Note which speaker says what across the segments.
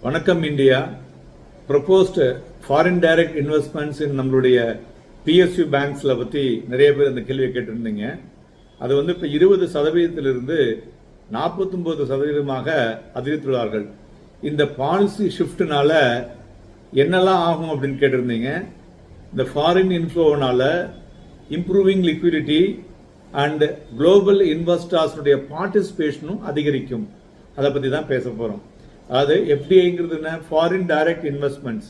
Speaker 1: வணக்கம் India. Proposed foreign direct investments நம்மளுடைய PSU பேங்க்ஸ்ல பத்தி நிறைய பேர் அந்த கேள்வியை கேட்டிருந்தீங்க. அது இப்போ 20% 49% அதிகரித்துள்ளார்கள். இந்த பாலிசி ஷிஃப்ட்னால என்னெல்லாம் ஆகும் அப்படின்னு கேட்டிருந்தீங்க. இந்த ஃபாரின் இன்ஃப்ளோனால improving liquidity and global investors பார்ட்டிசிபேஷனும் அதிகரிக்கும். அதை பத்தி தான் பேச போறோம். அதாவது FDIங்கிறது என்ன? Foreign direct investments.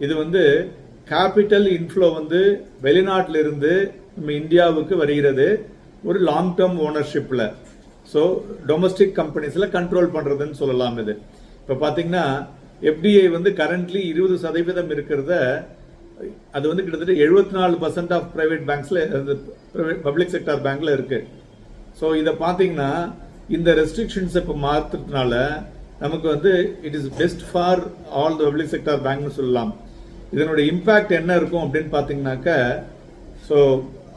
Speaker 1: இது கேபிட்டல் இன்ஃப்ளோ வெளிநாட்டில இருந்து நம்ம இந்தியாவுக்கு வருகிறது ஒரு லாங் டேர்ம் ஓனர்ஷிப்ல. ஸோ டொமஸ்டிக் கம்பெனிஸ்ல கண்ட்ரோல் பண்றதுன்னு சொல்லலாம். இது இப்ப பாத்தீங்கன்னா FDI கரண்ட்லி 20% இருக்கிறத அது கிட்டத்தட்ட 74% ஆஃப் பிரைவேட் பேங்க்ஸ்ல பப்ளிக் செக்டார் பேங்க்ல இருக்கு. ஸோ இதை பாத்தீங்கன்னா இந்த ரெஸ்ட்ரிக்ஷன்ஸ் இப்ப மாத்துறதுனால நமக்கு it is best for all the public sector பேங்க்னு சொல்லலாம். இதனுடைய இம்பாக்ட் என்ன இருக்கும் அப்படின்னு பாத்தீங்கன்னாக்க, ஸோ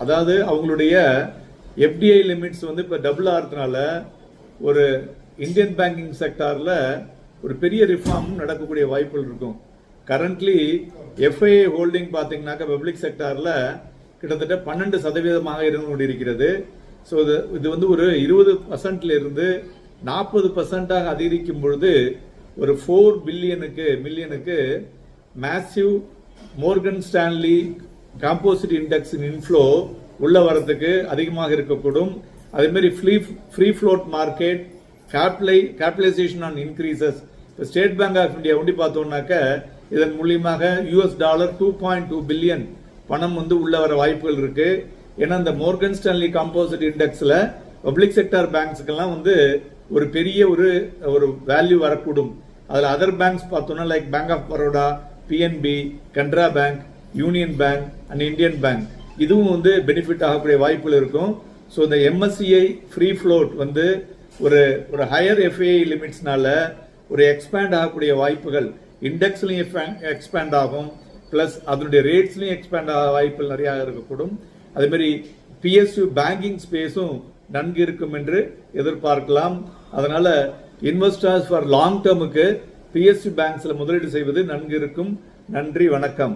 Speaker 1: அதாவது அவங்களுடைய FDI லிமிட்ஸ் இப்ப டபுள் ஆகிறதுனால ஒரு இந்தியன் பேங்கிங் செக்டார்ல ஒரு பெரிய ரிஃபார்ம் நடக்கக்கூடிய வாய்ப்புகள் இருக்கும். கரண்ட்லி FII ஹோல்டிங் பாத்தீங்கன்னாக்க பப்ளிக் செக்டார்ல கிட்டத்தட்ட 12% இருந்து கொண்டிருக்கிறது. ஸோ இது ஒரு 20% இருந்து 40% அதிகரிக்கும் பொழுது ஒரு 4 மில்லியனுக்கு massive Morgan Stanley composite index inflow உள்ள வரதுக்கு அதிகமாக இருக்கக்கூடும். அதே மாதிரி free float market capitalisation on increases. State Bank of India பார்த்தோம்னாக்க இதன் மூலியமாக $2.2 பில்லியன் பணம் உள்ள வர வாய்ப்புகள் இருக்கு. ஏன்னா இந்த மோர்கன் ஸ்டான்லி காம்போசிட் இண்டெக்ஸ்ல பப்ளிக் செக்டார் பேங்க்ஸ்க்கெல்லாம் ஒரு பெரிய ஒரு வேல்யூ வரக்கூடும். அதுல அதர் பேங்க்ஸ் பார்த்தோம்னா like Bank of Baroda, PNB, Canara Bank, Union Bank and Indian Bank இதுவும் பெனிஃபிட் ஆகக்கூடிய வாய்ப்புகள் இருக்கும். ஸோ இந்த MSCI ஃப்ரீ ஃப்ளோட் ஒரு ஹையர் FII லிமிட்ஸ்னால ஒரு எக்ஸ்பேண்ட் ஆகக்கூடிய வாய்ப்புகள் இண்டெக்ஸ்லயும் எக்ஸ்பேண்ட் ஆகும், பிளஸ் அதனுடைய ரேட்ஸ்லயும் எக்ஸ்பேண்ட் ஆக வாய்ப்புகள் நிறைய இருக்கக்கூடும். அதே மாதிரி PSU பேங்கிங் ஸ்பேஸும் நன்கு இருக்கும் என்று எதிர்பார்க்கலாம். அதனால இன்வெஸ்டர்ஸ் ஃபார் லாங் டேர்முக்கு PSU பேங்க்ஸ்ல முதலீடு செய்வது நன்கு இருக்கும். நன்றி, வணக்கம்.